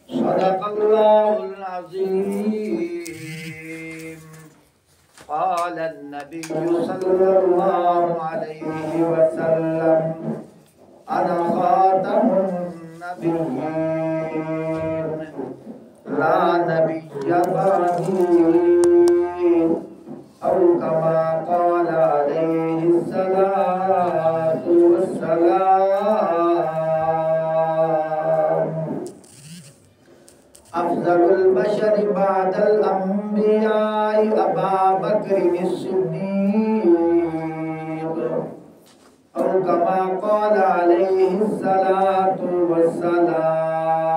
صدق الله العظيم. قال النبي صلى الله عليه وسلم أنا خاتم النبيين لا نبي بعدي أو كما قال عليه الصلاة والسلام. أفضل البشر بعد الأنبياء أبا بكر الصديق أو كما قال عليه الصلاة والسلام.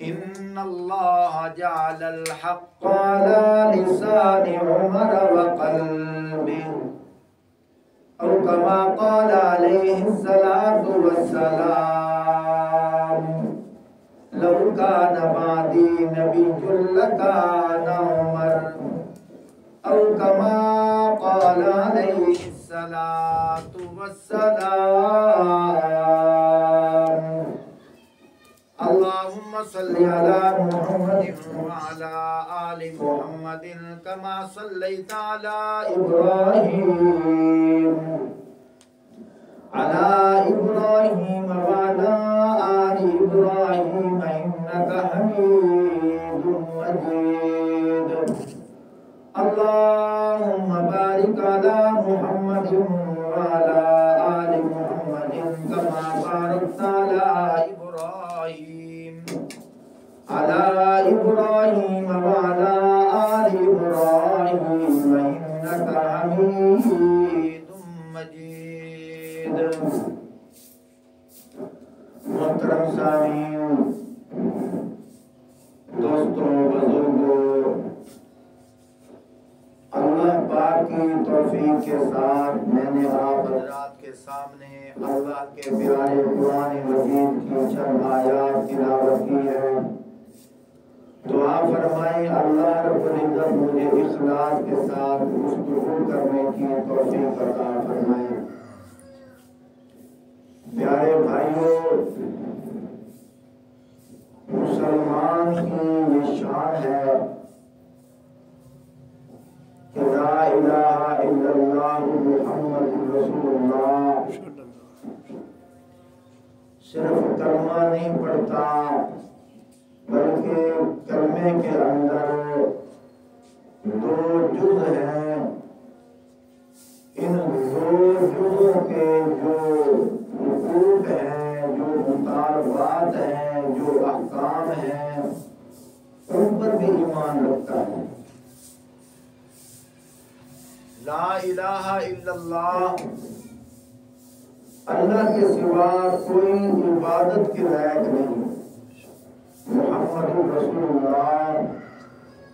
إن الله جعل الحق على لسان عمر وقلبه أو كما قال عليه الصلاة والسلام. لو كان بعدي نبي لكان عمر أو كما قال عليه الصلاة والسلام. اللهم صل على محمد وعلى آل محمد كما صليت على إبراهيم وعلى آل إبراهيم إنك حميد مجيد. اللهم بارك على محمد وعلى آل محمد كما باركت على إبراهيم وعلى آل إبراهيم إنك حميد مجيد. محترم سامعین، دوستوں، بزرگوں، اللہ پاک کی توفیق کے ساتھ میں نے آپ حضرات کے سامنے اللہ کے پیارے قرآن مجید کی چند آیات تلاوت کی ہے. دعا فرمائیں اللہ رب العزت مجھے اخلاص کے ساتھ گفتگو کرنے کی توفیق عطا فرمائیں. پیارے بھائیوں، مسلمان کی یہ شان ہے کہ لا الہ الا اللہ محمد رسول اللہ صرف کلمہ نہیں پڑھتا بلکہ کلمے کے اندر دو جز ہیں. ان دو جزوں کے جو حقوق ہیں، جو مطالبات ہیں، جو احکام ہیں، ان پر بھی ایمان رکھتا ہے. لا الہ الا اللہ، اللہ کے سوا کوئی عبادت کے لائق نہیں. محمد رسول اللہ،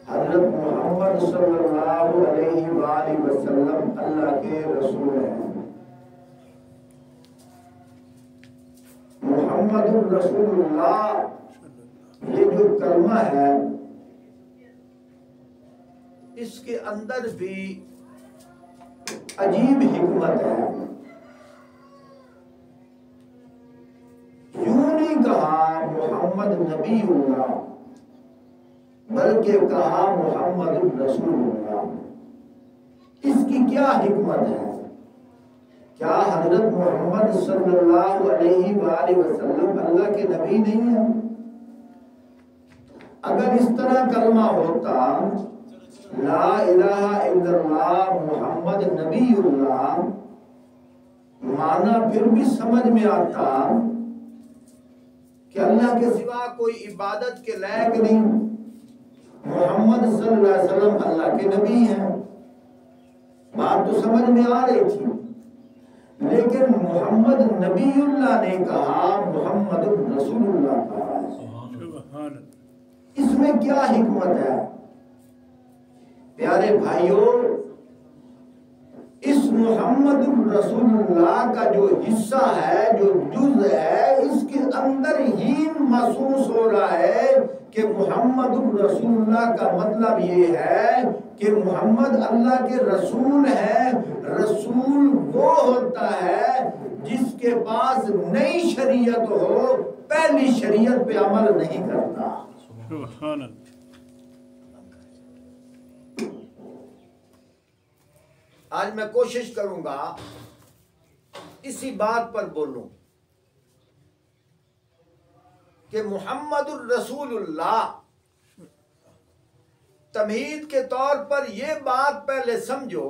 حضرت محمد صلی اللہ علیہ وآلہ وسلم اللہ کے رسول ہیں. محمد رسول اللہ یہ جو کلمہ ہے اس کے اندر بھی عجیب حکمت ہے. یوں نہیں کہا محمد نبی اللہ بلکہ کہا محمد رسول اللہ. اس کی کیا حکمت ہے؟ کیا حضرت محمد صلی اللہ علیہ وآلہ وسلم اللہ کے نبی نہیں ہیں؟ اگر اس طرح کلمہ ہوتا لا الہ الا اللہ محمد نبی اللہ، معنی پھر بھی سمجھ میں آتا کہ اللہ کے سوا کوئی عبادت کے لائق نہیں. محمد صلی اللہ علیہ وسلم اللہ کے نبی ہیں، بات تو سمجھ میں آ رہی تھی. لیکن محمد نبی اللہ نے کہا، محمد رسول اللہ کہا. اس میں کیا حکمت ہے؟ پیارے بھائیوں، اس محمد رسول اللہ کا جو حصہ ہے، جو جز ہے، اس کے اندر ہی محسوس ہو رہا ہے کہ محمد الرسول اللہ کا مطلب یہ ہے کہ محمد اللہ کے رسول ہیں. رسول وہ ہوتا ہے جس کے پاس نئی شریعت ہو، پہلی شریعت پہ عمل نہیں کرتا. سبحان اللہ. آج میں کوشش کروں گا اسی بات پر بولوں کہ محمد الرسول اللہ تمہید کے طور پر یہ بات پہلے سمجھو،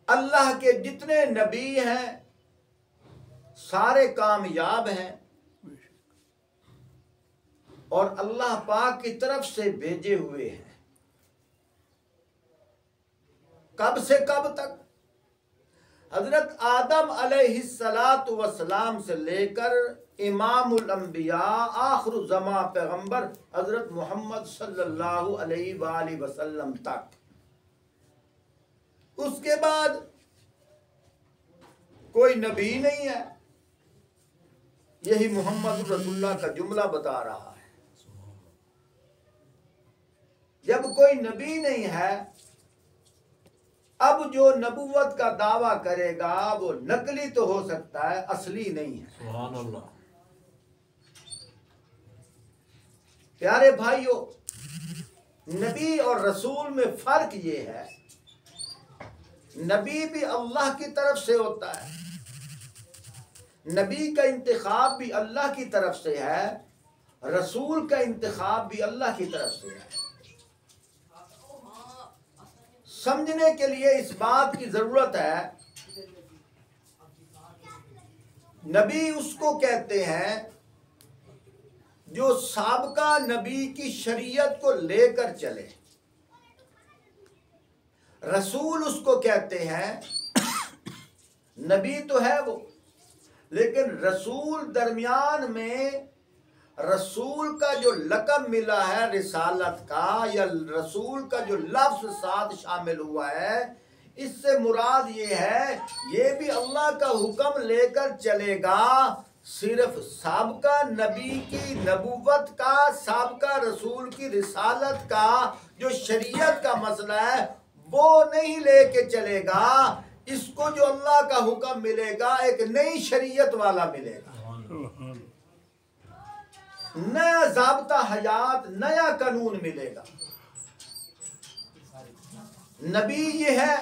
اللہ کے جتنے نبی ہیں سارے کامیاب ہیں اور اللہ پاک کی طرف سے بھیجے ہوئے ہیں. کب سے کب تک؟ حضرت آدم علیہ السلام سے لے کر امام الانبیاء آخر الزمان پیغمبر حضرت محمد صلی اللہ علیہ وآلہ وسلم تک. اس کے بعد کوئی نبی نہیں ہے. یہی محمد رسول اللہ کا جملہ بتا رہا ہے. جب کوئی نبی نہیں ہے، اب جو نبوت کا دعویٰ کرے گا وہ نقلی تو ہو سکتا ہے، اصلی نہیں ہے. سبحان اللہ. پیارے بھائیو، نبی اور رسول میں فرق یہ ہے، نبی بھی اللہ کی طرف سے ہوتا ہے، نبی کا انتخاب بھی اللہ کی طرف سے ہے، رسول کا انتخاب بھی اللہ کی طرف سے ہے. سمجھنے کے لیے اس بات کی ضرورت ہے، نبی اس کو کہتے ہیں جو سابقہ نبی کی شریعت کو لے کر چلے. رسول اس کو کہتے ہیں، نبی تو ہے وہ، لیکن رسول درمیان میں رسول کا جو لقب ملا ہے رسالت کا، یا رسول کا جو لفظ ساتھ شامل ہوا ہے، اس سے مراد یہ ہے یہ بھی اللہ کا حکم لے کر چلے گا. صرف سابقہ نبی کی نبوت کا، سابقہ رسول کی رسالت کا جو شریعت کا مسئلہ ہے وہ نہیں لے کے چلے گا. اس کو جو اللہ کا حکم ملے گا ایک نئی شریعت والا ملے گا، نیا ضابطہ حیات، نیا قانون ملے گا. نبی یہ ہے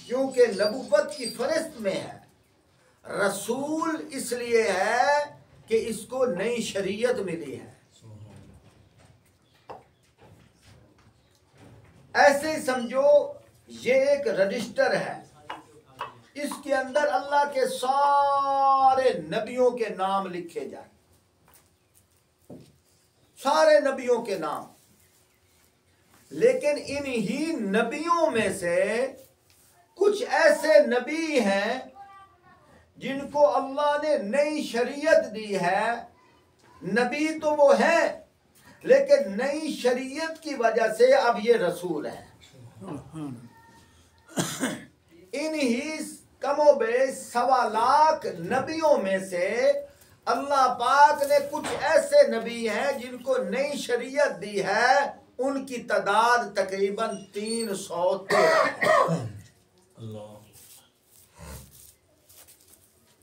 کیونکہ نبوت کی فہرست میں ہے. رسول اس لیے ہے کہ اس کو نئی شریعت ملی ہے. ایسے ہی سمجھو یہ ایک رجسٹر ہے، اس کے اندر اللہ کے سارے نبیوں کے نام لکھے جائیں، سارے نبیوں کے نام. لیکن انہی نبیوں میں سے کچھ ایسے نبی ہیں جن کو اللہ نے نئی شریعت دی ہے. نبی تو وہ ہیں لیکن نئی شریعت کی وجہ سے اب یہ رسول ہیں. انہی کم و بیش 1.25 لاکھ نبیوں میں سے اللہ پاک نے کچھ ایسے نبی ہیں جن کو نئی شریعت دی ہے. ان کی تعداد تقریباً 313 ہے.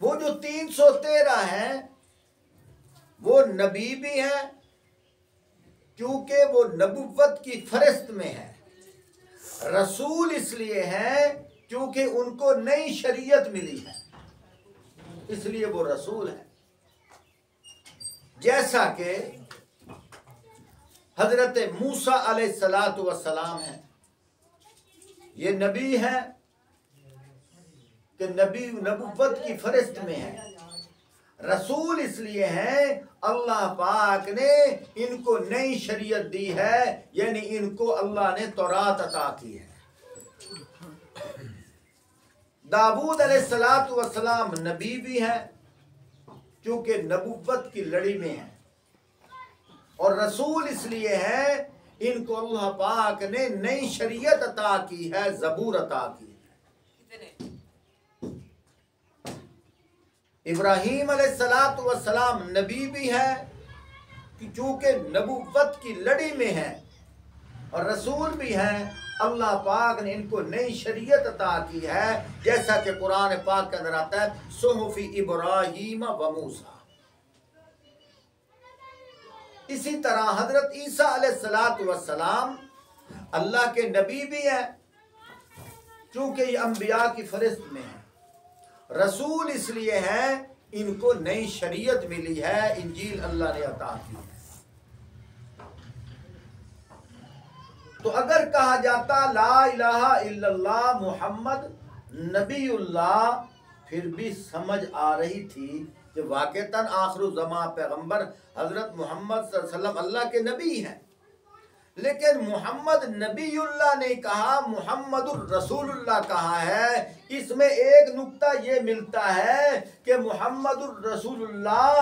وہ جو 313 ہیں وہ نبی بھی ہیں کیونکہ وہ نبوت کی فہرست میں ہے. رسول اس لیے ہیں کیونکہ ان کو نئی شریعت ملی ہے، اس لیے وہ رسول ہیں. جیسا کہ حضرت موسیٰ علیہ السلام ہیں، یہ نبی ہیں کہ نبی نبوت کی فہرست میں ہے. رسول اس لیے ہیں اللہ پاک نے ان کو نئی شریعت دی ہے، یعنی ان کو اللہ نے تورات عطا کی ہے. داؤد علیہ السلام نبی بھی ہیں کیونکہ نبوت کی لڑی میں ہیں، اور رسول اس لیے ہیں ان کو اللہ پاک نے نئی شریعت عطا کی ہے، زبور عطا کی ہے. ابراہیم علیہ السلام نبی بھی ہیں کہ چونکہ نبوت کی لڑی میں ہیں اور رسول بھی ہیں، اللہ پاک نے ان کو نئی شریعت عطا کی ہے، جیسا کہ قرآن پاک کے اندر آتا ہے صحف ابراہیم و موسیٰ۔ اسی طرح حضرت عیسیٰ علیہ السلام اللہ کے نبی بھی ہیں چونکہ یہ انبیاء کی فہرست میں ہیں، رسول اس لیے ہیں ان کو نئی شریعت ملی ہے، انجیل اللہ نے عطا کی ہے۔ تو اگر کہا جاتا لا الہ الا اللہ محمد نبی اللہ، پھر بھی سمجھ آ رہی تھی کہ واقعتاً آخر الزمان پیغمبر حضرت محمد صلی اللہ علیہ وسلم اللہ کے نبی ہیں، لیکن محمد نبی اللہ نہیں کہا، محمد الرسول اللہ کہا ہے۔ اس میں ایک نکتہ یہ ملتا ہے کہ محمد الرسول اللہ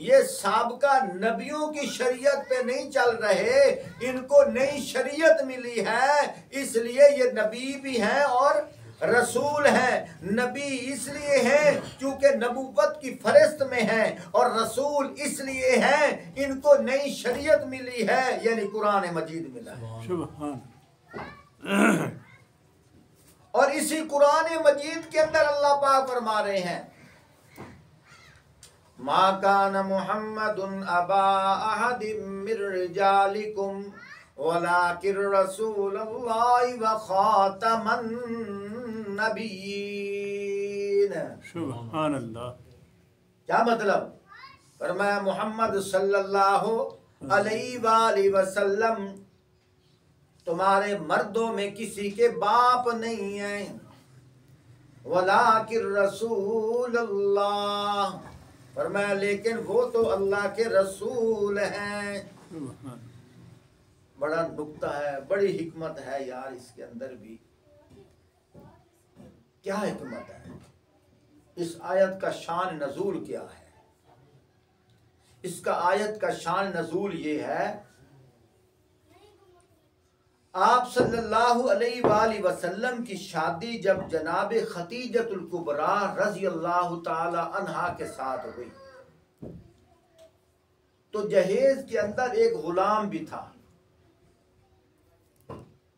یہ سابقہ نبیوں کی شریعت پہ نہیں چل رہے، ان کو نئی شریعت ملی ہے، اس لیے یہ نبی بھی ہیں اور رسول ہیں۔ نبی اس لیے ہیں کیونکہ نبوت کی فہرست میں ہیں، اور رسول اس لیے ہیں ان کو نئی شریعت ملی ہے، یعنی قرآن مجید ملا ہے۔ اور اسی قرآن مجید کے اندر اللہ پاک فرما رہے ہیں ما کان محمد ابا احد من رجالکم ولکن رسول اللہ وخاتم النبیین۔ سبحان اللہ۔ کیا مطلب؟ فرمایا محمد صلی اللہ علیہ وآلہ وسلم تمہارے مردوں میں کسی کے باپ نہیں ہیں، ولیکن رسول اللہ، فرمایا لیکن وہ تو اللہ کے رسول ہیں۔ بڑا نکتہ ہے، بڑی حکمت ہے یار اس کے اندر بھی۔ کیا حکمت ہے؟ اس آیت کا شان نزول کیا ہے؟ اس کا آیت کا شان نزول یہ ہے، آپ صلی اللہ علیہ وآلہ وسلم کی شادی جب جناب خدیجۃ الکبریٰ رضی اللہ تعالی عنہا کے ساتھ ہوئی تو جہیز کے اندر ایک غلام بھی تھا،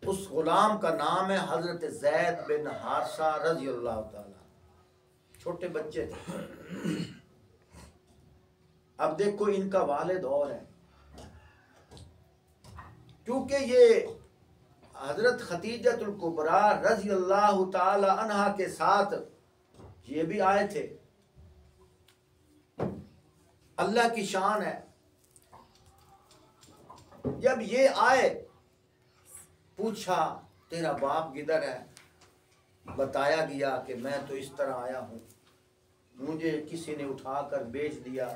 اس غلام کا نام ہے حضرت زید بن حارثہ رضی اللہ تعالی، چھوٹے بچے تھے۔ اب دیکھو ان کا والد اور ہے، کیونکہ یہ حضرت خدیجۃ الکبریٰ رضی اللہ تعالی عنہا کے ساتھ یہ بھی آئے تھے۔ اللہ کی شان ہے، جب یہ آئے پوچھا تیرا باپ کدھر ہے؟ بتایا گیا کہ میں تو اس طرح آیا ہوں، مجھے کسی نے اٹھا کر بیچ دیا،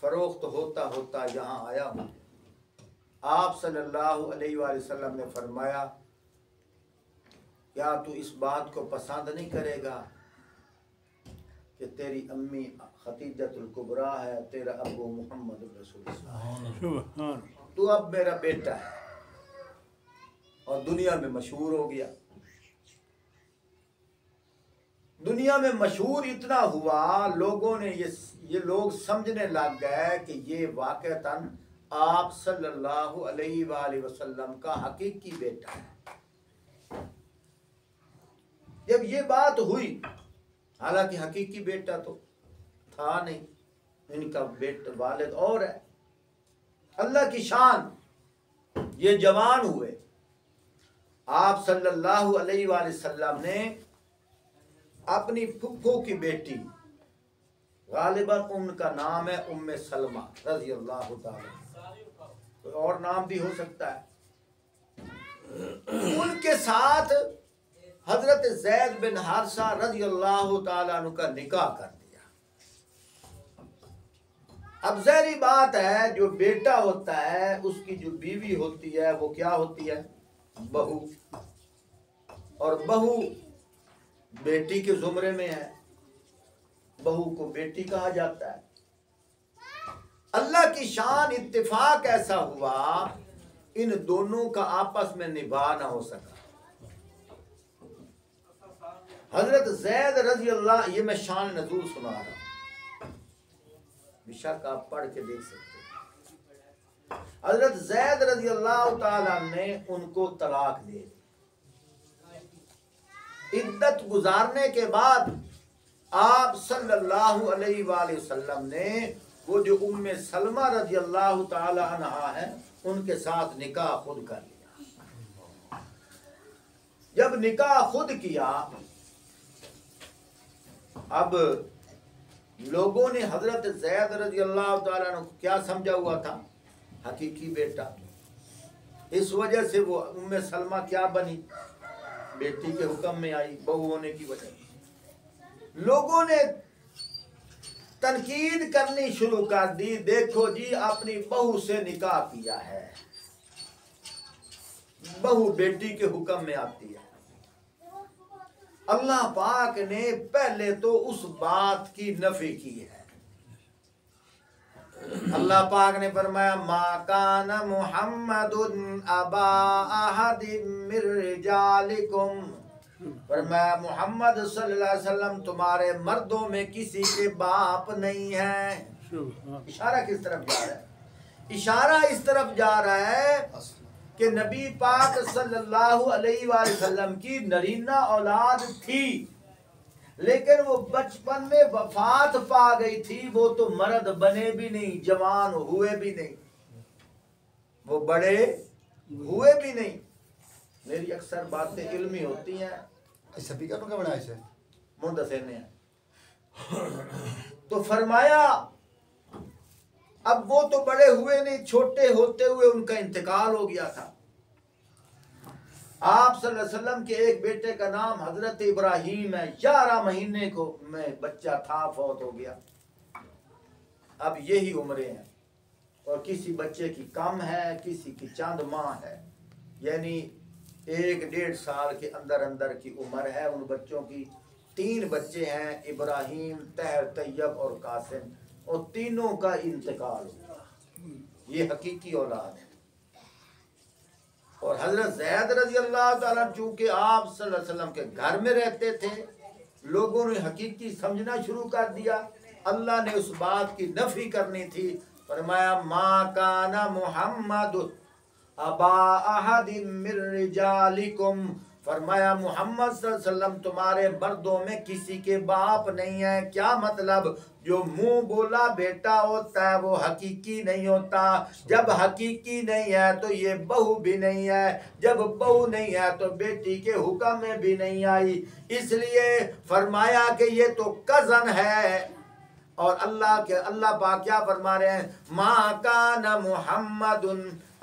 فروخت ہوتا ہوتا یہاں آیا ہوں۔ آپ صلی اللہ علیہ وآلہ وسلم نے فرمایا کیا تو اس بات کو پسند نہیں کرے گا کہ تیری امی خدیجۃ الکبریٰ ہے، تیرا ابو محمد رسول اللہ، تو اب میرا بیٹا ہے، اور دنیا میں مشہور ہو گیا۔ دنیا میں مشہور اتنا ہوا، لوگوں نے یہ لوگ سمجھنے لگ گئے کہ یہ واقعتاً آپ صلی اللہ علیہ وآلہ وسلم کا حقیقی بیٹا ہے۔ جب یہ بات ہوئی، حالانکہ حقیقی بیٹا تو تھا نہیں، ان کا بیٹا والد اور ہے۔ اللہ کی شان، یہ جوان ہوئے، آپ صلی اللہ علیہ وآلہ وسلم نے اپنی پھپھو کی بیٹی، غالباً ان کا نام ہے ام سلمہ رضی اللہ تعالی، کوئی اور نام بھی ہو سکتا ہے، ان کے ساتھ حضرت زید بن حارثہ رضی اللہ تعالیٰ عنہ کا نکاح کر دیا۔ اب ظاہری بات ہے جو بیٹا ہوتا ہے اس کی جو بیوی ہوتی ہے وہ کیا ہوتی ہے؟ بہو، اور بہو بیٹی کے زمرے میں ہے، بہو کو بیٹی کہا جاتا ہے۔ اللہ کی شان، اتفاق ایسا ہوا ان دونوں کا آپس میں نباہ نہ ہو سکا۔ حضرت زید رضی اللہ، یہ میں شان نزول سنا رہا ہوں، بشک آپ پڑھ کے دیکھ سکتے ہیں۔ حضرت زید رضی اللہ تعالیٰ نے ان کو طلاق دے دی۔ عدت گزارنے کے بعد آپ صلی اللہ علیہ وآلہ وسلم نے وہ جو ام سلمہ رضی اللہ تعالی عنہا ہے ان کے ساتھ نکاح خود کر لیا۔ جب نکاح خود کیا، اب لوگوں نے حضرت زید رضی اللہ تعالیٰ عنہ کو کیا سمجھا ہوا تھا؟ حقیقی بیٹا۔ اس وجہ سے وہ ام سلمہ کیا بنی؟ بیٹی کے حکم میں آئی، بہو ہونے کی وجہ۔ لوگوں نے تنقید کرنی شروع کر دی، دیکھو جی اپنی بہو سے نکاح کیا ہے، بہو بیٹی کے حکم میں آتی ہے۔ اللہ پاک نے پہلے تو اس بات کی نفی کی ہے۔ اللہ پاک نے فرمایا ما کان محمد ابا احد من رجالکم، فرمایا محمد صلی اللہ علیہ وسلم تمہارے مردوں میں کسی کے باپ نہیں ہے۔ اشارہ کس طرف جا رہا ہے؟ اشارہ اس طرف جا رہا ہے کہ نبی پاک صلی اللہ علیہ وآلہ وسلم کی نرینہ اولاد تھی، لیکن وہ بچپن میں وفات پا گئی تھی۔ وہ تو مرد بنے بھی نہیں، جوان ہوئے بھی نہیں، وہ بڑے ہوئے بھی نہیں۔ میری اکثر باتیں علمی ہوتی ہیں، مندسے نے تو فرمایا اب وہ تو بڑے ہوئے نہیں، چھوٹے ہوتے ہوئے ان کا انتقال ہو گیا تھا۔ آپ صلی اللہ علیہ وسلم کے ایک بیٹے کا نام حضرت ابراہیم ہے، 11 مہینے کو میں بچہ تھا، فوت ہو گیا۔ اب یہی عمریں ہیں، اور کسی بچے کی کم ہے، کسی کی چند ماہ ہے، یعنی 1-1.5 سال کے اندر اندر کی عمر ہے ان بچوں کی۔ 3 بچے ہیں، ابراہیم، طاہر، طیب اور قاسم، اور تینوں کا انتقال ہوا۔ یہ حقیقی اولاد ہے۔ اور حضرت زید رضی اللہ تعالیٰ چونکہ آپ صلی اللہ علیہ وسلم کے گھر میں رہتے تھے، لوگوں نے حقیقی سمجھنا شروع کر دیا۔ اللہ نے اس بات کی نفی کرنی تھی، فرمایا ما کان محمد ابا احد من رجالکم، فرمایا محمد صلی اللہ علیہ وسلم تمہارے مردوں میں کسی کے باپ نہیں ہے۔ کیا مطلب؟ جو منہ بولا بیٹا ہوتا ہے وہ حقیقی نہیں ہوتا۔ جب حقیقی نہیں ہے تو یہ بہو بھی نہیں ہے، جب بہو نہیں ہے تو بیٹی کے حکم میں بھی نہیں آئی۔ اس لیے فرمایا کہ یہ تو کزن ہے۔ اور اللہ پاک کیا فرما رہے ہیں؟ ما کان محمد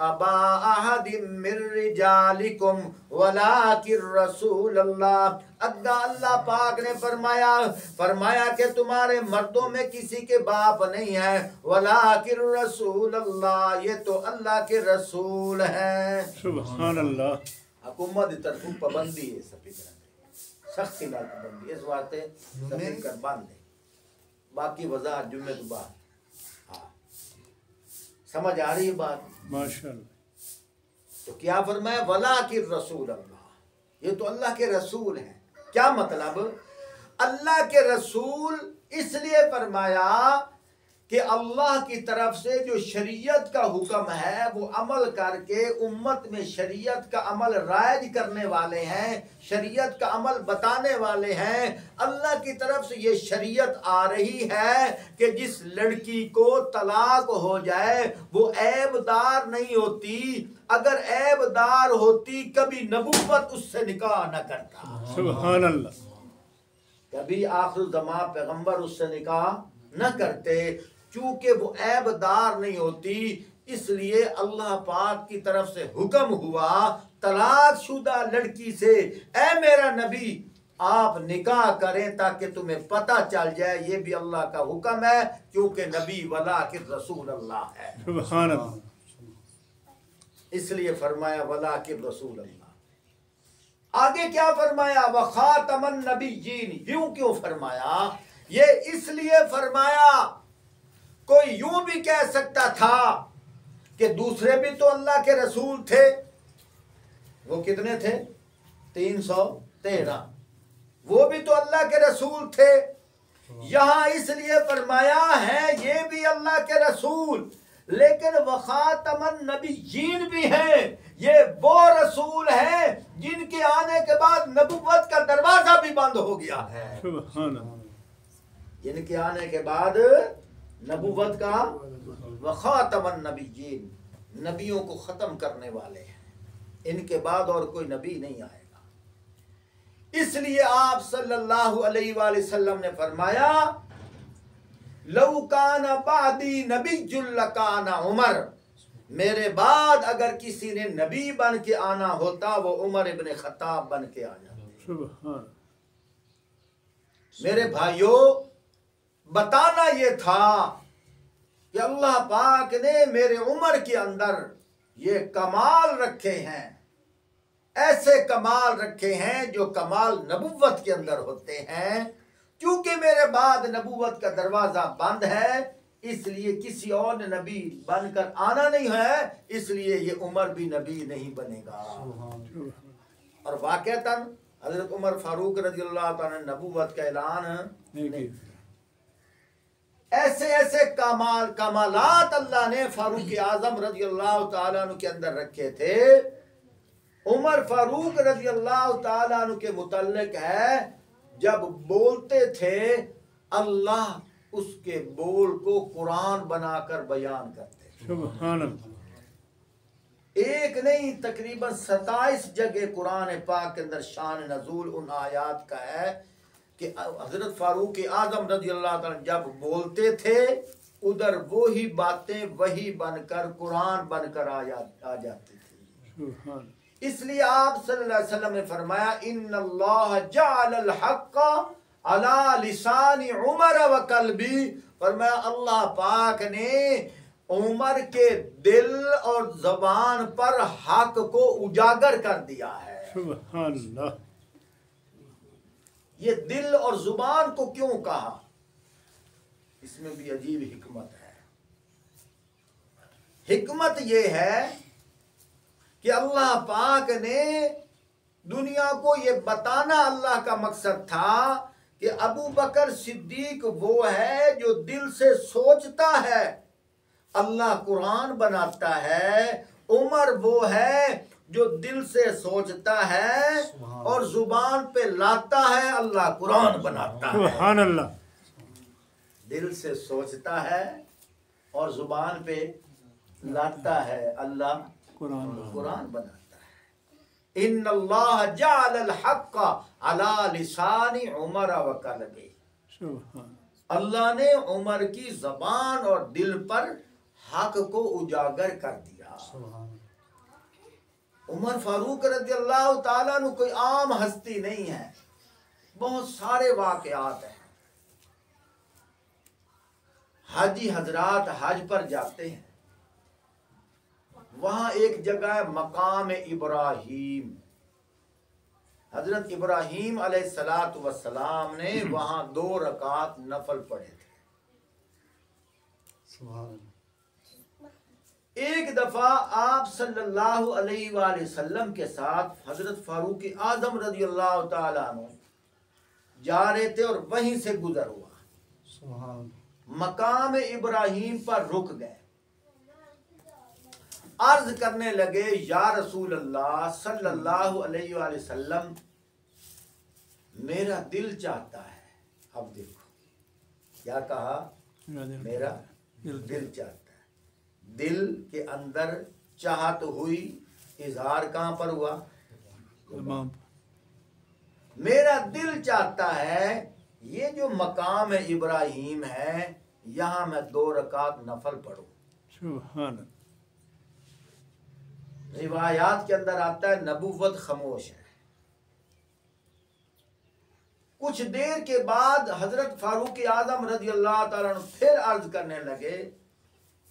ابا احد من رجالکم ولکن رسول اللہ۔ اللہ پاک نے فرمایا کہ تمہارے مردوں میں کسی کے باپ نہیں ہے، ولکن رسول اللہ، یہ تو اللہ کے رسول ہیں۔ سبحان اللہ۔ حکومت طرف پابندی ہے، سبھی طرح سختی نال پابندی، اس واسطے سبھی کر باندھ دے۔ باقی وضاحت جمعے تو بعد۔ ہاں سمجھ آ رہی ہے بات؟ ماشاءاللہ۔ تو کیا فرمایا؟ ولیکن رسول اللہ، یہ تو اللہ کے رسول ہیں۔ کیا مطلب؟ اللہ کے رسول اس لیے فرمایا کہ اللہ کی طرف سے جو شریعت کا حکم ہے وہ عمل کر کے امت میں شریعت کا عمل رائج کرنے والے ہیں، شریعت کا عمل بتانے والے ہیں۔ اللہ کی طرف سے یہ شریعت آ رہی ہے کہ جس لڑکی کو طلاق ہو جائے وہ عیب دار نہیں ہوتی۔ اگر عیب دار ہوتی کبھی نبوت اس سے نکاح نہ کرتا۔ سبحان اللہ۔ کبھی آخر الزمان پیغمبر اس سے نکاح نہ کرتے، چونکہ وہ عیب دار نہیں ہوتی۔ اس لیے اللہ پاک کی طرف سے حکم ہوا طلاق شدہ لڑکی سے، اے میرا نبی آپ نکاح کریں تاکہ تمہیں پتہ چل جائے یہ بھی اللہ کا حکم ہے، کیونکہ نبی ولیکن رسول اللہ ہے۔ سبحان اللہ۔ اس لیے فرمایا ولیکن رسول اللہ۔ آگے کیا فرمایا؟ وخاتم النبیین۔ یوں کیوں فرمایا؟ یہ اس لیے فرمایا، کوئی یوں بھی کہہ سکتا تھا کہ دوسرے بھی تو اللہ کے رسول تھے۔ وہ کتنے تھے؟ 313۔ وہ بھی تو اللہ کے رسول تھے. یہاں اس لیے فرمایا ہے یہ بھی اللہ کے رسول لیکن وخاتم النبیین بھی ہیں. یہ وہ رسول ہیں جن کے آنے کے بعد نبوت کا دروازہ بھی بند ہو گیا ہے. سبحان اللہ. جن کے آنے کے بعد نبوت کا وخاتم النبیین نبیوں کو ختم کرنے والے ہیں. ان کے بعد اور کوئی نبی نہیں آئے گا. اس لیے آپ صلی اللہ علیہ وآلہ وسلم نے فرمایا لو کان بعدی نبی لکان عمر. میرے بعد اگر کسی نے نبی بن کے آنا ہوتا وہ عمر ابن خطاب بن کے آ جاتے. سبحان. میرے بھائیوں بتانا یہ تھا کہ اللہ پاک نے میرے عمر کے اندر یہ کمال رکھے ہیں. ایسے کمال رکھے ہیں جو کمال نبوت کے اندر ہوتے ہیں. کیونکہ میرے بعد نبوت کا دروازہ بند ہے اس لیے کسی اور نے نبی بن کر آنا نہیں ہے. اس لیے یہ عمر بھی نبی نہیں بنے گا. اور واقعتاً حضرت عمر فاروق رضی اللہ تعالیٰ نے نبوت کا اعلان نہیں کیا. ایسے ایسے کمالات اللہ نے فاروق اعظم رضی اللہ تعالیٰ عنہ کے اندر رکھے تھے. عمر فاروق رضی اللہ تعالیٰ عنہ کے متعلق ہے جب بولتے تھے اللہ اس کے بول کو قرآن بنا کر بیان کرتے. سبحان اللہ. ایک نہیں تقریباً 27 جگہ قرآن پاک کے اندر شان نزول ان آیات کا ہے کہ حضرت فاروق اعظم رضی اللہ تعالیٰ جب بولتے تھے ادھر وہی باتیں وہی بن کر قرآن بن کر آ جاتی تھی. سبحان. اس لیے آپ صلی اللہ علیہ وسلم نے فرمایا ان اللہ جعل الحق علی لسان عمر و قلبی. فرمایا اللہ پاک نے عمر کے دل اور زبان پر حق کو اجاگر کر دیا ہے. سبحان اللہ. یہ دل اور زبان کو کیوں کہا اس میں بھی عجیب حکمت ہے. حکمت یہ ہے کہ اللہ پاک نے دنیا کو یہ بتانا اللہ کا مقصد تھا کہ ابو بکر صدیق وہ ہے جو دل سے سوچتا ہے اللہ قرآن بناتا ہے. عمر وہ ہے جو دل سے سوچتا ہے اور زبان پہ لاتا ہے اللہ قرآن بناتا ہے. سبحان اللہ. دل سے سوچتا ہے اور زبان پہ لاتا ہے اللہ قرآن بناتا ہے. ان اللہ جعل الحق علی لسان عمر و قلبی. اللہ نے عمر کی زبان اور دل پر حق کو اجاگر کر دیا. عمر فاروق رضی اللہ تعالیٰ عنہ کوئی عام ہستی نہیں ہے. بہت سارے واقعات ہیں. حاجی حضرات حج پر جاتے ہیں وہاں ایک جگہ ہے مقام ابراہیم. حضرت ابراہیم علیہ السلام نے وہاں 2 رکعت نفل پڑھے تھے. ایک دفعہ آپ صلی اللہ علیہ وآلہ وسلم کے ساتھ حضرت فاروق اعظم رضی اللہ تعالیٰ عنہ جا رہے تھے اور وہیں سے گزر ہوا. مقام ابراہیم پر رک گئے. عرض کرنے لگے یا رسول اللہ صلی اللہ علیہ وآلہ وسلم میرا دل چاہتا ہے. اب دیکھو کیا کہا, میرا دل چاہتا ہے. دل کے اندر چاہت ہوئی, اظہار کہاں پر ہوا؟ میرا دل چاہتا ہے یہ جو مقام ابراہیم ہے یہاں میں 2 رکعت نفل پڑھوں. سبحان. روایات کے اندر آتا ہے نبوت خاموش ہے. کچھ دیر کے بعد حضرت فاروق اعظم رضی اللہ تعالیٰ عنہ پھر عرض کرنے لگے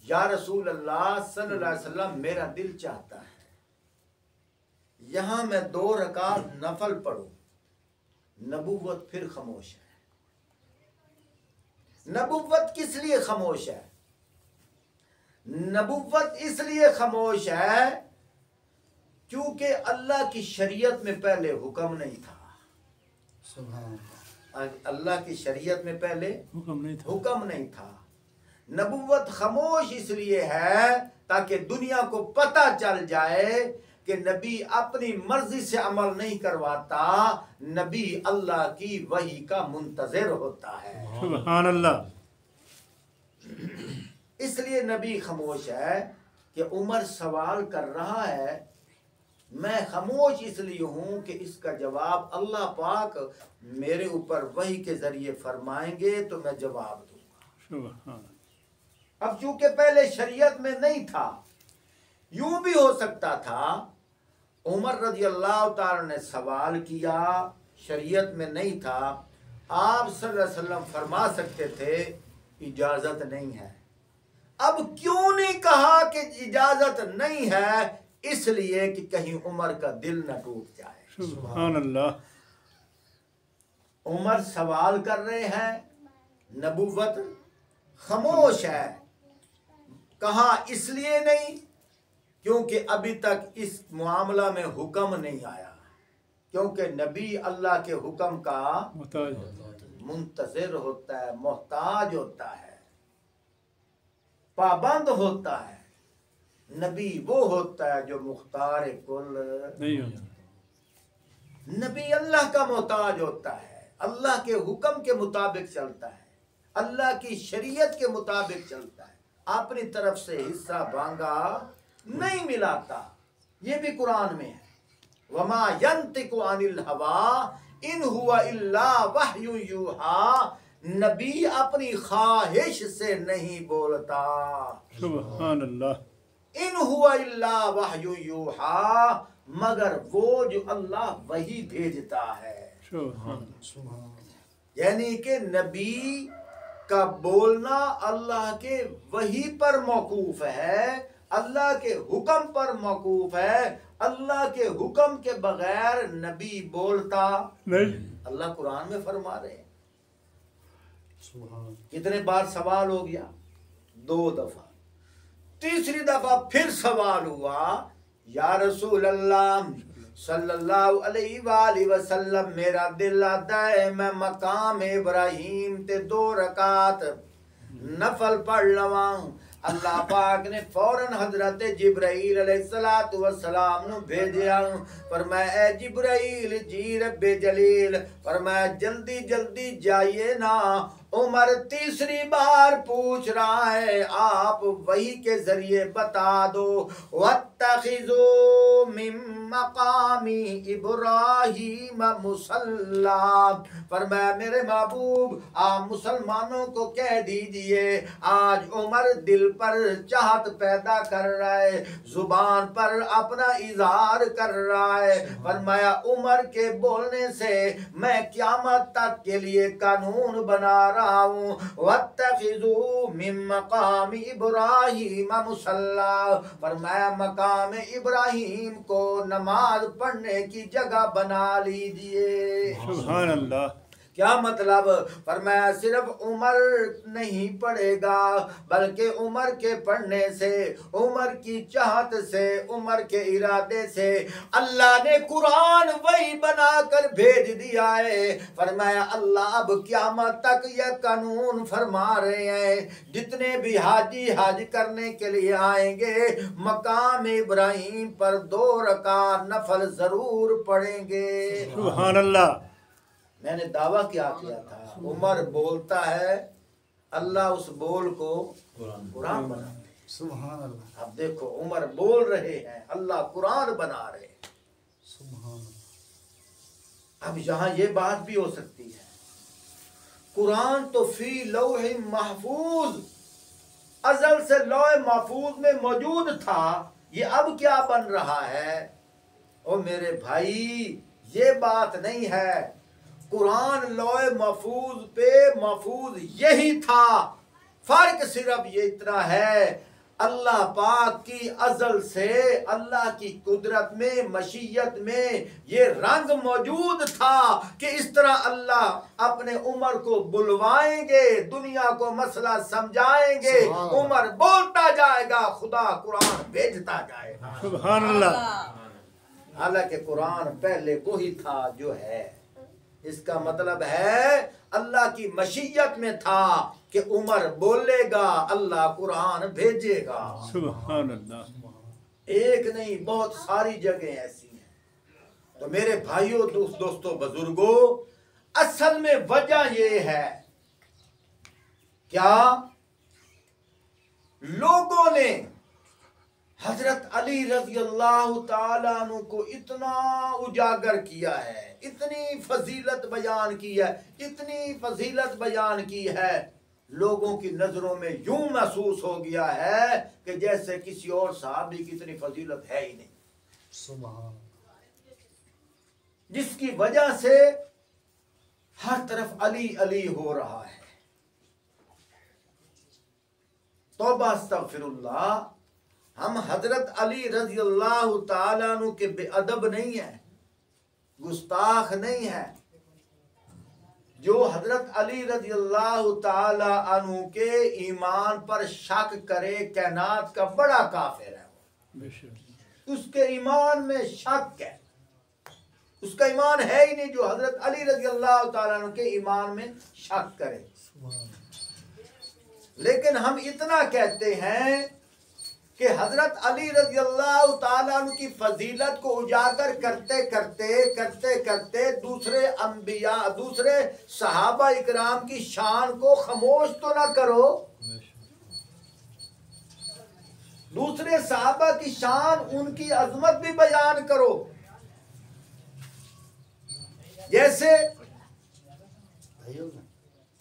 یا رسول اللہ صلی اللہ علیہ وسلم میرا دل چاہتا ہے یہاں میں 2 رکعت نفل پڑھوں. نبوت پھر خاموش ہے. نبوت کس لیے خاموش ہے؟ نبوت اس لیے خاموش ہے کیونکہ اللہ کی شریعت میں پہلے حکم نہیں تھا. اللہ کی شریعت میں پہلے حکم نہیں تھا. حکم نہیں تھا. نبوت خاموش اس لیے ہے تاکہ دنیا کو پتہ چل جائے کہ نبی اپنی مرضی سے عمل نہیں کرواتا، نبی اللہ کی وحی کا منتظر ہوتا ہے. سبحان اللہ. اس لیے نبی خاموش ہے کہ عمر سوال کر رہا ہے، میں خاموش اس لیے ہوں کہ اس کا جواب اللہ پاک میرے اوپر وحی کے ذریعے فرمائیں گے تو میں جواب دوں گا. سبحان. اب چونکہ پہلے شریعت میں نہیں تھا، یوں بھی ہو سکتا تھا عمر رضی اللہ تعالی نے سوال کیا، شریعت میں نہیں تھا، آپ صلی اللہ علیہ وسلم فرما سکتے تھے اجازت نہیں ہے. اب کیوں نہیں کہا کہ اجازت نہیں ہے؟ اس لیے کہ کہیں عمر کا دل نہ ٹوٹ جائے. سبحان اللہ. عمر سوال کر رہے ہیں، نبوت خاموش ہے. کہا اس لیے نہیں کیونکہ ابھی تک اس معاملہ میں حکم نہیں آیا، کیونکہ نبی اللہ کے حکم کا محتاج. منتظر ہوتا ہے، محتاج ہوتا ہے، پابند ہوتا ہے. نبی وہ ہوتا ہے جو مختار کل نہیں ہوتا. نبی اللہ کا محتاج ہوتا ہے، اللہ کے حکم کے مطابق چلتا ہے، اللہ کی شریعت کے مطابق چلتا ہے، اپنی طرف سے حصہ بانگا نہیں ملاتا. یہ بھی قرآن میں ہے، وما ينطق عن الهوى ان هو الا وحی یوحی. نبی اپنی خواہش سے نہیں بولتا، سبحان اللہ. ان هو الا وحی یوحی، مگر وہ جو اللہ وحی بھیجتا ہے. سبحان. یعنی کہ نبی کا بولنا اللہ کے وحی پر موقوف ہے، اللہ کے حکم پر موقوف ہے. اللہ کے حکم کے بغیر نبی بولتا نہیں. اللہ قرآن میں فرما رہے ہیں. کتنے بار سوال ہو گیا؟ 2 دفعہ. تیسری دفعہ پھر سوال ہوا، یا رسول اللہ صلی اللہ علیہ وآلہ وسلم، میرا دل آتا ہے میں مقام ابراہیم تے 2 رکعت نفل پڑھ لواں. اللہ پاک نے فوراً حضرت جبرائیل علیہ السلام نو بھیجیا. فرمایا اے جبرائیل جی رب جلیل، فرمایا جلدی جلدی جائیے نا. عمر تیسری بار پوچھ رہا ہے، آپ وحی کے ذریعے بتا دو. وَاتَّخِذُوا مِن مَّقَامِ إِبْرَاهِيمَ مُصَلًّى. فرمایا میرے محبوب آپ مسلمانوں کو کہہ دیجئے، آج عمر دل پر چاہت پیدا کر رہا ہے، زبان پر اپنا اظہار کر رہا ہے. فرمایا عمر کے بولنے سے میں قیامت تک کے لیے قانون بنا رہا ہوں. وَاتَّخِذُوا مِن مَّقَامِ إِبْرَاهِيمَ مُصَلًّى. فرمایا مقام ابراہیم کو نماز پڑھنے کی جگہ بنا لیجئے. سبحان اللہ. کیا مطلب؟ فرمایا صرف عمر نہیں پڑھے گا، بلکہ عمر کے پڑھنے سے، عمر کی چاہت سے، عمر کے ارادے سے اللہ نے قرآن وہی بنا کر بھیج دیا ہے. فرمایا اللہ اب قیامت تک یہ قانون فرما رہے ہیں، جتنے بھی حاجی حج کرنے کے لیے آئیں گے مقام ابراہیم پر 2 رکعت نفل ضرور پڑھیں گے. سبحان اللہ. میں نے دعویٰ کیا تھا، عمر بولتا ہے، اللہ اس بول کو قرآن بنا دے. سبحان اللہ. اب دیکھو عمر بول رہے ہیں، اللہ قرآن بنا رہے ہیں. سبحان اللہ. اب یہاں یہ بات بھی ہو سکتی ہے، قرآن تو فی لوح محفوظ، ازل سے لوح محفوظ میں موجود تھا، یہ اب کیا بن رہا ہے؟ او میرے بھائی یہ بات نہیں ہے. قرآن لوح محفوظ پہ محفوظ یہی تھا، فرق صرف یہ اتنا ہے، اللہ پاک کی ازل سے اللہ کی قدرت میں، مشیت میں یہ رنگ موجود تھا کہ اس طرح اللہ اپنے عمر کو بلوائیں گے، دنیا کو مسئلہ سمجھائیں گے، عمر بولتا جائے گا، خدا قرآن بھیجتا جائے گا. سبحان اللہ. حالانکہ قرآن پہلے وہی تھا جو ہے. اس کا مطلب ہے اللہ کی مشیت میں تھا کہ عمر بولے گا اللہ قرآن بھیجے گا. سبحان اللہ. ایک نہیں بہت ساری جگہیں ایسی ہیں. تو میرے بھائیوں دوستوں بزرگوں اصل میں وجہ یہ ہے کیا لوگوں نے حضرت علی رضی اللہ تعالیٰ عنہ کو اتنا اجاگر کیا ہے، اتنی فضیلت بیان کی ہے، اتنی فضیلت بیان کی ہے، لوگوں کی نظروں میں یوں محسوس ہو گیا ہے کہ جیسے کسی اور صحابی کی اتنی فضیلت ہے ہی نہیں. سبحان جس کی وجہ سے ہر طرف علی علی ہو رہا ہے. توبہ استغفر اللہ. ہم حضرت علی رضی اللہ تعالیٰ عنہ کے بے ادب نہیں ہیں، گستاخ نہیں ہیں. جو حضرت علی رضی اللہ تعالیٰ عنہ کے ایمان پر شک کرے کائنات کا بڑا کافر ہے. بے شک. اس کے ایمان میں شک ہے، اس کا ایمان ہے ہی نہیں جو حضرت علی رضی اللہ تعالیٰ عنہ کے ایمان میں شک کرے. لیکن ہم اتنا کہتے ہیں کہ حضرت علی رضی اللہ تعالیٰ عنہ کی فضیلت کو اجاگر کرتے کرتے دوسرے انبیاء، دوسرے صحابہ اکرام کی شان کو خاموش تو نہ کرو. دوسرے صحابہ کی شان، ان کی عظمت بھی بیان کرو. جیسے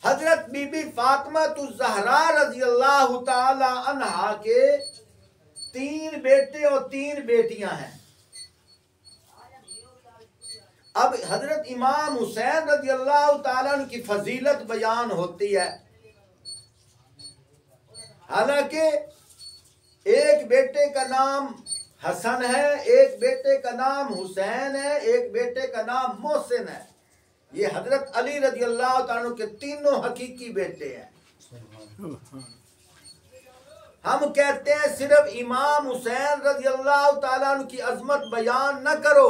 حضرت بی بی فاطمہ الزہرا رضی اللہ تعالی عنہا کے 3 بیٹے اور 3 بیٹیاں ہیں. اب حضرت امام حسین رضی اللہ تعالیٰ عنہ کی فضیلت بیان ہوتی ہے. حالانکہ ایک بیٹے کا نام حسن ہے، ایک بیٹے کا نام حسین ہے، ایک بیٹے کا نام محسن ہے. یہ حضرت علی رضی اللہ تعالیٰ عنہ کے تینوں حقیقی بیٹے ہیں. ہم کہتے ہیں صرف امام حسین رضی اللہ تعالیٰ عنہ کی عظمت بیان نہ کرو.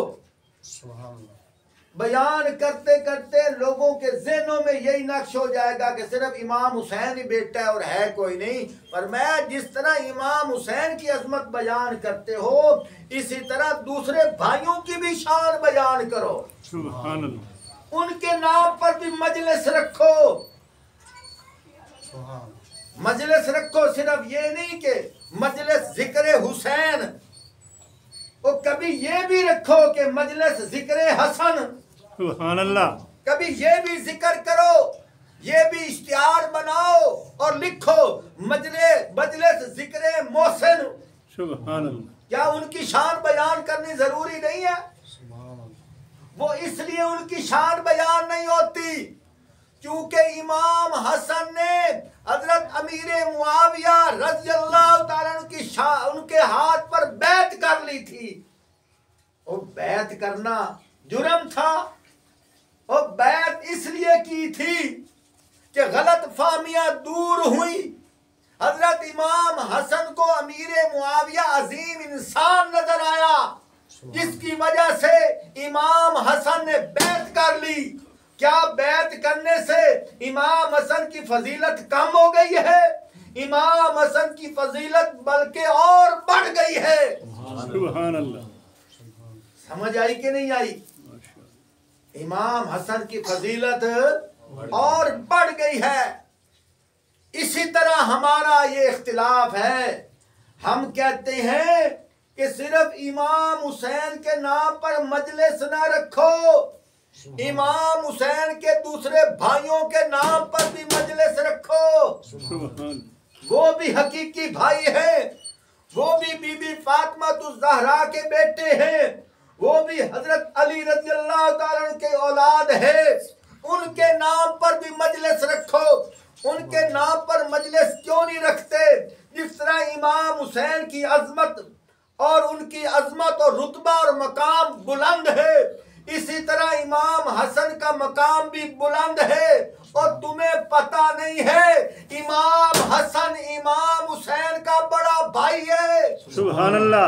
بیان کرتے کرتے لوگوں کے ذہنوں میں یہی نقش ہو جائے گا کہ صرف امام حسین ہی بیٹا ہے اور ہے کوئی نہیں. پر میں جس طرح امام حسین کی عظمت بیان کرتے ہو اسی طرح دوسرے بھائیوں کی بھی شان بیان کرو. سبحان اللہ. ان کے نام پر بھی مجلس رکھو. مجلس رکھو، صرف یہ نہیں کہ مجلس ذکر حسین، اور کبھی یہ بھی رکھو کہ مجلس ذکر حسن. سبحان اللہ. کبھی یہ بھی ذکر کرو، یہ بھی اشتہار بناؤ اور لکھو مجلس ذکر محسن. سبحان اللہ. کیا ان کی شان بیان کرنی ضروری نہیں ہے؟ وہ اس لیے ان کی شان بیان نہیں ہوتی کیونکہ امام حسن نے حضرت امیر معاویہ رضی اللہ تعالیٰ عنہ کی ان کے ہاتھ پر بیعت کر لی تھی. اور بیعت کرنا جرم تھا، اور بیعت اس لیے کی تھی کہ غلط فہمیاں دور ہوئی. حضرت امام حسن کو امیر معاویہ عظیم انسان نظر آیا، جس کی وجہ سے امام حسن نے بیعت کر لی. کیا بیعت کرنے سے امام حسن کی فضیلت کم ہو گئی ہے؟ امام حسن کی فضیلت بلکہ اور بڑھ گئی ہے. سبحان اللہ. سمجھ آئی کہ نہیں آئی؟ امام حسن کی فضیلت اور بڑھ گئی ہے. اسی طرح ہمارا یہ اختلاف ہے. ہم کہتے ہیں کہ صرف امام حسین کے نام پر مجلس نہ رکھو، امام حسین کے دوسرے بھائیوں کے نام پر بھی مجلس رکھو. وہ بھی حقیقی بھائی ہیں، وہ بھی بی بی فاطمہ الزہرا کے بیٹے ہیں، وہ بھی حضرت علی رضی اللہ تعالیٰ عنہ کے اولاد ہے. ان کے نام پر بھی مجلس رکھو. ان کے نام پر مجلس کیوں نہیں رکھتے؟ جس طرح امام حسین کی عظمت اور ان کی عظمت اور رتبہ اور مقام بلند ہے، اسی طرح امام حسن کا مقام بھی بلند ہے. اور تمہیں پتہ نہیں ہے امام حسن امام حسین کا بڑا بھائی ہے. سبحان اللہ.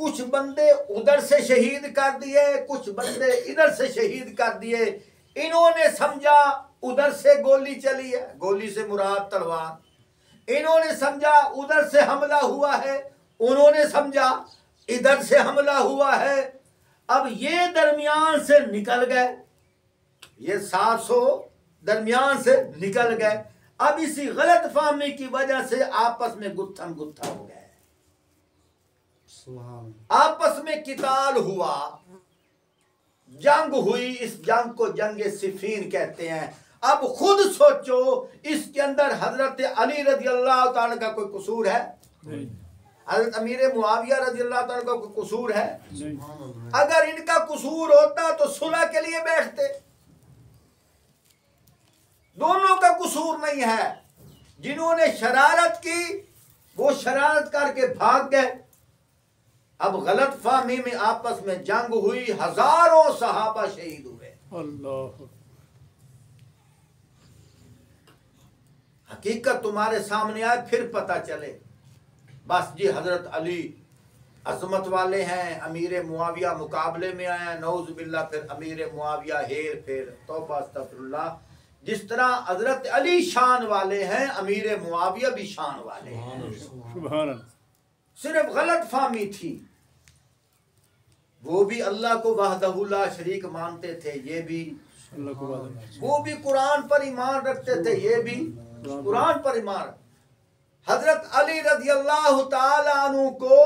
کچھ بندے ادھر سے شہید کر دیے، کچھ بندے ادھر سے شہید کر دیے۔ انہوں نے سمجھا ادھر سے گولی چلی ہے، گولی سے مراد تلوار، انہوں نے سمجھا ادھر سے حملہ ہوا ہے، انہوں نے سمجھا ادھر سے حملہ ہوا ہے۔ اب یہ درمیان سے نکل گئے، یہ 700 درمیان سے نکل گئے۔ اب اسی غلط فہمی کی وجہ سے آپس میں گتھن گتھا ہو گئے، سبحان آپس میں قتال ہوا، جنگ ہوئی۔ اس جنگ کو جنگ صفین کہتے ہیں۔ اب خود سوچو اس کے اندر حضرت علی رضی اللہ تعالیٰ کا کوئی قصور ہے؟ نہیں حضرت امیر معاویہ رضی اللہ تعالیٰ کا کوئی قصور ہے؟ نہیں اگر ان کا قصور ہوتا تو صلح کے لیے بیٹھتے۔ دونوں کا قصور نہیں ہے، جنہوں نے شرارت کی وہ شرارت کر کے بھاگ گئے۔ اب غلط فہمی میں آپس میں جنگ ہوئی، ہزاروں صحابہ شہید ہوئے۔ اللہ حقیقت تمہارے سامنے آئے پھر پتہ چلے۔ بس جی حضرت علی عظمت والے ہیں، امیر معاویہ مقابلے میں آئے ہیں، نعوذ باللہ پھر امیر معاویہ ہیر پھیر، توبہ استغفر اللہ۔ جس طرح حضرت علی شان والے ہیں، امیر معاویہ بھی شان والے ہیں۔ سبحان اللہ صرف غلط فہمی تھی۔ وہ بھی اللہ کو وحدہ لا شریک مانتے تھے، یہ بھی، اللہ کو بات وہ بھی قرآن پر ایمان رکھتے تھے، یہ بھی قرآن پر ایمان۔ حضرت علی رضی اللہ تعالی عنہ کو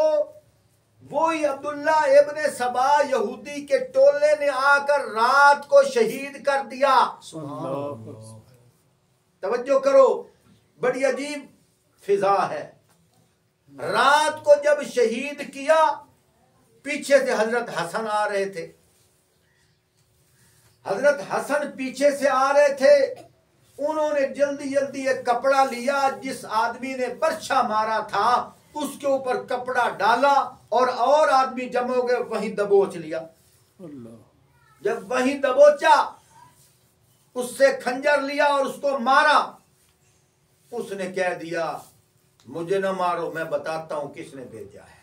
وہی عبداللہ ابن سبا یہودی کے ٹولے نے آ کر رات کو شہید کر دیا۔ اللہ توجہ کرو، بڑی عجیب فضا ہے۔ رات کو جب شہید کیا، پیچھے سے حضرت حسن آ رہے تھے، حضرت حسن پیچھے سے آ رہے تھے۔ انہوں نے جلدی جلدی ایک کپڑا لیا، جس آدمی نے برچھا مارا تھا اس کے اوپر کپڑا ڈالا، اور آدمی جمع ہو گئے، وہیں دبوچ لیا۔ اللہ جب وہیں دبوچا، اس سے کھنجر لیا اور اس کو مارا۔ اس نے کہہ دیا مجھے نہ مارو، میں بتاتا ہوں کس نے بھیجا ہے۔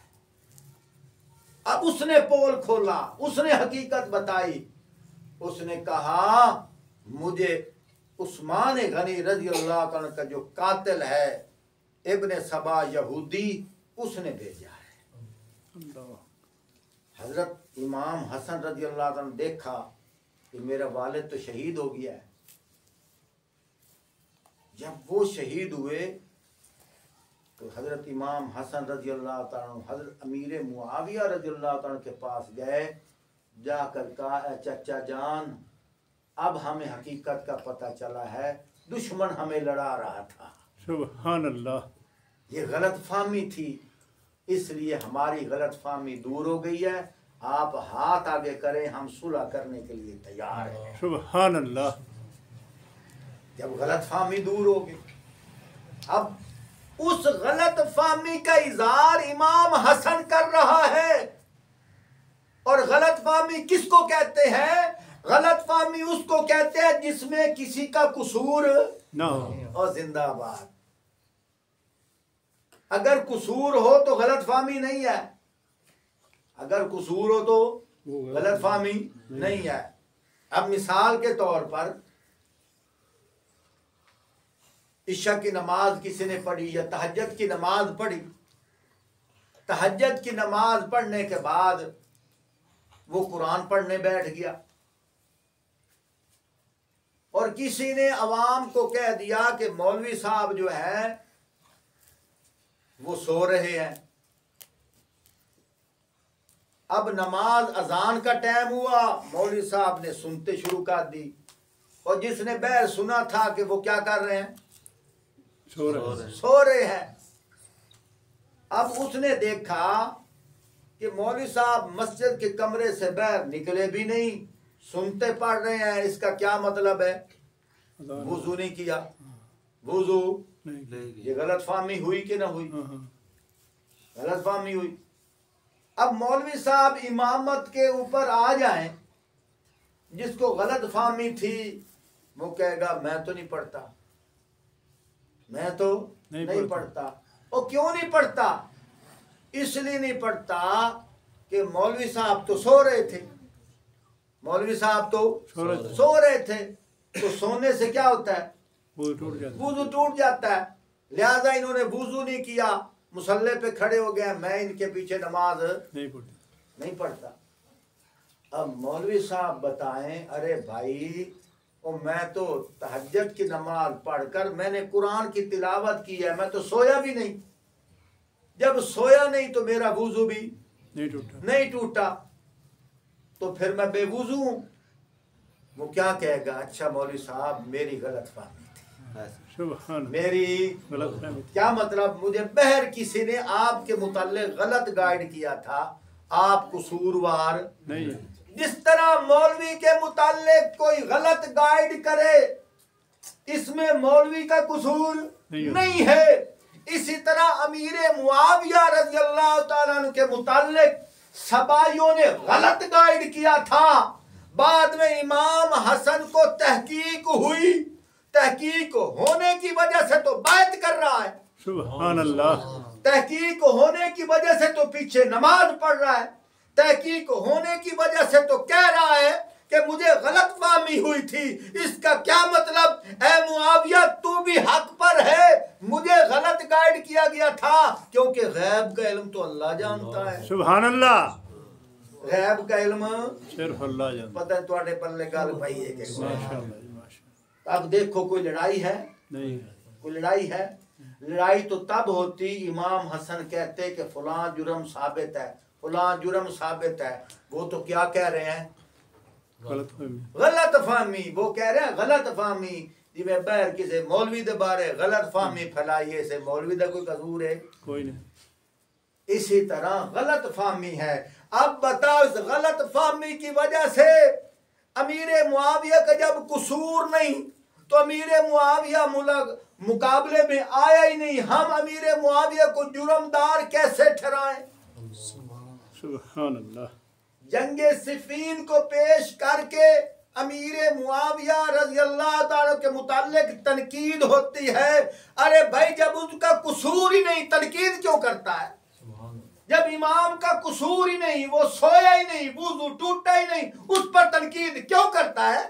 اب اس نے پول کھولا، اس نے حقیقت بتائی۔ اس نے کہا مجھے عثمان غنی رضی اللہ عنہ کا جو قاتل ہے ابن سبا یہودی، اس نے بھیجا ہے۔ اللہ حضرت امام حسن رضی اللہ عنہ دیکھا کہ میرا والد تو شہید ہو گیا ہے۔ جب وہ شہید ہوئے تو حضرت امام حسن رضی اللہ تعالیٰ عنہ حضرت امیر معاویہ رضی اللہ تعالیٰ عنہ کے پاس گئے، جا کر کہا اے چچا جان، اب ہمیں حقیقت کا پتہ چلا ہے، دشمن ہمیں لڑا رہا تھا، سبحان اللہ یہ غلط فہمی تھی، اس لیے ہماری غلط فہمی دور ہو گئی ہے، آپ ہاتھ آگے کریں، ہم صلح کرنے کے لیے تیار ہیں۔ سبحان اللہ جب غلط فہمی دور ہو گئی، اب اس غلط فہمی کا اظہار امام حسن کر رہا ہے۔ اور غلط فہمی کس کو کہتے ہیں؟ غلط فہمی اس کو کہتے ہیں جس میں کسی کا قصور نہ ہو اور زندہ باد۔ اگر قصور ہو تو غلط فہمی نہیں ہے، اگر قصور ہو تو غلط فہمی نہیں ہے۔ اب مثال کے طور پر عشاء کی نماز کسی نے پڑھی یا تہجد کی نماز پڑھی، تہجد کی نماز پڑھنے کے بعد وہ قرآن پڑھنے بیٹھ گیا، اور کسی نے عوام کو کہہ دیا کہ مولوی صاحب جو ہیں وہ سو رہے ہیں۔ اب نماز اذان کا ٹائم ہوا، مولوی صاحب نے سنتے شروع کر دی، اور جس نے بہر سنا تھا کہ وہ کیا کر رہے ہیں، سو رہے ہیں۔ اب اس نے دیکھا کہ مولوی صاحب مسجد کے کمرے سے باہر نکلے بھی نہیں، سنتے پڑھ رہے ہیں، اس کا کیا مطلب ہے؟ وضو نہیں کیا، وضو یہ غلط فہمی ہوئی کہ نہ ہوئی؟ غلط فہمی ہوئی۔ اب مولوی صاحب امامت کے اوپر آ جائیں، جس کو غلط فہمی تھی وہ کہے گا میں تو نہیں پڑھتا، میں تو نہیں پڑھتا۔ اور کیوں نہیں پڑھتا؟ اس لیے نہیں پڑھتا کہ مولوی صاحب تو سو رہے تھے، مولوی صاحب تو سو رہے تھے، تو سونے سے کیا ہوتا ہے؟ وضو ٹوٹ جاتا ہے، لہذا انہوں نے وضو نہیں کیا، مصلی پہ کھڑے ہو گئے، میں ان کے پیچھے نماز نہیں پڑھتا۔ اب مولوی صاحب بتائیں، ارے بھائی میں تو تہجد کی نماز پڑھ کر میں نے قرآن کی تلاوت کی ہے، میں تو سویا بھی نہیں، جب سویا نہیں تو میرا وضو بھی نہیں ٹوٹا، تو پھر میں بے وضو ہوں۔ وہ کیا کہے گا؟ اچھا مولوی صاحب میری غلط فہمی تھی، میری کیا مطلب، مجھے بہر کسی نے آپ کے متعلق غلط گائیڈ کیا تھا، آپ قصوروار نہیں۔ جس طرح مولوی کے متعلق کوئی غلط گائیڈ کرے اس میں مولوی کا قصور نہیں ہے، اسی طرح امیر معاویہ رضی اللہ تعالیٰ عنہ کے متعلق سبائیوں نے غلط گائیڈ کیا تھا، بعد میں امام حسن کو تحقیق ہوئی، تحقیق ہونے کی وجہ سے تو بیعت کر رہا ہے، سبحان اللہ، تحقیق ہونے کی وجہ سے تو پیچھے نماز پڑھ رہا ہے، تحقیق ہونے کی وجہ سے تو کہہ رہا ہے کہ مجھے غلط فہمی ہوئی تھی۔ اس کا کیا مطلب؟ اے معاویہ تو بھی حق پر ہے، مجھے غلط گائیڈ کیا گیا تھا، کیونکہ غیب کا علم تو اللہ جانتا ہے، سبحان اللہ، غیب کا علم صرف اللہ جانتا پتہ ہے تواڈے پلے گل پئی ہے کہ ماشاءاللہ۔ اب دیکھو کوئی لڑائی ہے، نہیں کوئی لڑائی ہے، لڑائی تو تب ہوتی امام حسن کہتے کہ فلاں جرم ثابت ہے، فلاں جرم ثابت ہے، وہ تو کیا کہہ رہے ہیں؟ غلط فہمی، غلط فہمی، وہ کہہ رہے ہیں غلط فہمی، جی میں بہر کسی مولوی دے بارے غلط فہمی پھیلائیے سے مولوی دا کوئی قصور ہے؟ کوئی نہیں، اسی طرح غلط فہمی ہے۔ اب بتاؤ اس غلط فہمی کی وجہ سے امیر معاویہ کا جب قصور نہیں تو امیر معاویہ مقابلے میں آیا ہی نہیں، ہم امیر معاویہ کو جرمدار کیسے ٹھہرائیں؟ سبحان اللہ، جنگ صفین کو پیش کر کے امیر معاویہ رضی اللہ تعالیٰ کے متعلق تنقید ہوتی ہے، ارے بھائی جب اس کا قصور ہی نہیں تنقید کیوں کرتا ہے؟ جب امام کا قصور ہی نہیں، وہ سویا ہی نہیں، وضو ٹوٹا ہی نہیں، اس پر تنقید کیوں کرتا ہے؟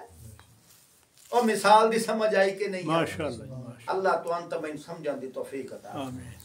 اور مثال دی سمجھ آئی کہ نہیں؟ ماشاءاللہ، اللہ تو انت میں سمجھن دی توفیق عطا۔ آمین۔